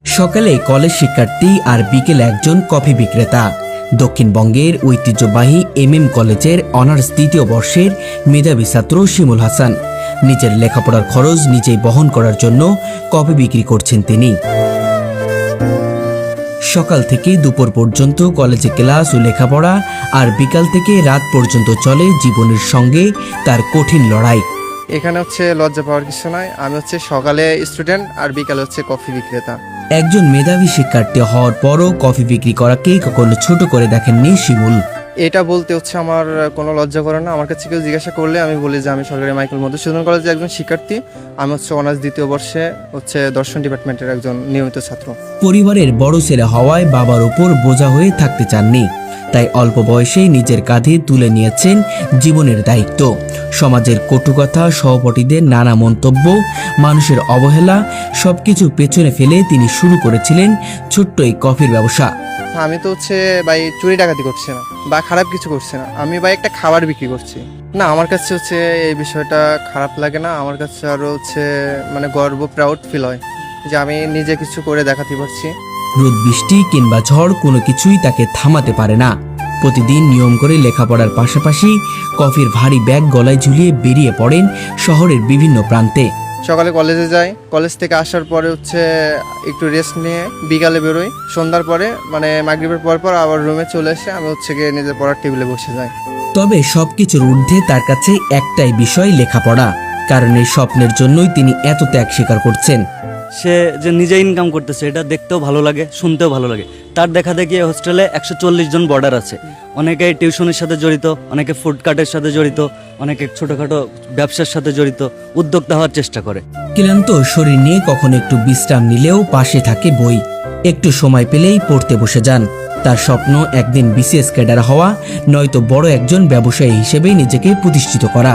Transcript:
সকালে কলেজ শিক্ষার্থী আর বিকেলে একজন কফি বিক্রেতা। দক্ষিণবঙ্গের ঐতিহ্যবাহী এমএম কলেজের অনার্স দ্বিতীয় বর্ষের মেধাবী ছাত্র শিমুল হাসান নিজের লেখাপড়ার খরচ নিজেই বহন করার জন্য কফি বিক্রি করছেন তিনি। সকাল থেকে দুপুর পর্যন্ত কলেজে ক্লাস ও লেখাপড়া, আর বিকাল থেকে রাত পর্যন্ত চলে জীবনের সঙ্গে তার কঠিন লড়াই। এখানে লজ্জা পাওয়ার কিছু নয়। আমি সকালে স্টুডেন্ট আর বিকালে কফি বিক্রেতা। একজন মেধাবী শিক্ষার্থী হওয়ার পরও কফি বিক্রি করাকে কখনো ছোট করে দেখেননি শিমুল। এটা বলতে আমার কোনো লজ্জা করে না। আমার কাছে কেউ জিজ্ঞাসা করলে আমি বলি যে আমি সরকারি মাইকেল মধুসূদন কলেজের একজন শিক্ষার্থী। আমি অনার্স দ্বিতীয় বর্ষে দর্শন ডিপার্টমেন্টের একজন নিয়মিত ছাত্র। পরিবারের বড় ছেলে হওয়ায় বাবার উপর বোঝা হয়ে থাকতে চাননি, তাই অল্প বয়সেই নিজের কাঁধে তুলে নিয়েছেন জীবনের দায়িত্ব। সমাজের কটুকথা, সহপাঠীদের নানা মন্তব্য, মানুষের অবহেলা সবকিছু পেছনে ফেলে তিনি শুরু করেছিলেন ছোট্ট এই কফির ব্যবসা। আমি তো ভাই চুরি ডাকাতি করছি না বা খারাপ কিছু করছি না। আমি ভাই একটা খাবার বিক্রি করছি না। আমার কাছে এই বিষয়টা খারাপ লাগে না। আমার কাছে আরো মানে গর্ব, প্রাউড ফিল হয় যে আমি নিজে কিছু করে দেখাতে পারছি। রোদ, বৃষ্টি কিংবা ঝড় কোনো কিছুই তাকে থামাতে পারে না। প্রতিদিন নিয়ম করে লেখাপড়ার পাশাপাশি কফির ভারী ব্যাগ গলায় ঝুলিয়ে বেরিয়ে পড়েন শহরের বিভিন্ন প্রান্তে। সকালে কলেজে যাই, কলেজ থেকে আসার পরে একটু রেস্ট নিয়ে বিকালে বেরোই। সন্ধ্যার পরে মানে মাগরিবের পর আবার রুমে চলে এসে আমি গিয়ে নিজের পড়ার টেবিলে বসে যাই। তবে সবকিছুর ঊর্ধ্বে তার কাছে একটাই বিষয়, লেখাপড়া। কারণ এই স্বপ্নের জন্যই তিনি এত ত্যাগ স্বীকার করছেন। সে যে নিজে ইনকাম করতেছে এটা দেখতেও ভালো লাগে, শুনতেও ভালো লাগে। তার দেখা দেখি হোস্টেলে 140 জন বর্ডার আছে। অনেকে টিউশনের সাথে জড়িত, অনেকে ফুড কার্টের সাথে জড়িত, অনেকে ছোটখাটো ব্যবসার সাথে জড়িত, উদ্যোক্তা হওয়ার চেষ্টা করে। ক্লান্ত শরীর নিয়ে কখনো একটু বিশ্রাম নিলেও পাশে থাকে বই। একটু সময় পেলেই পড়তে বসে যান। তার স্বপ্ন একদিন বিসিএস ক্যাডার হওয়া, নয়তো বড় একজন ব্যবসায়ী হিসেবে নিজেকে প্রতিষ্ঠিত করা।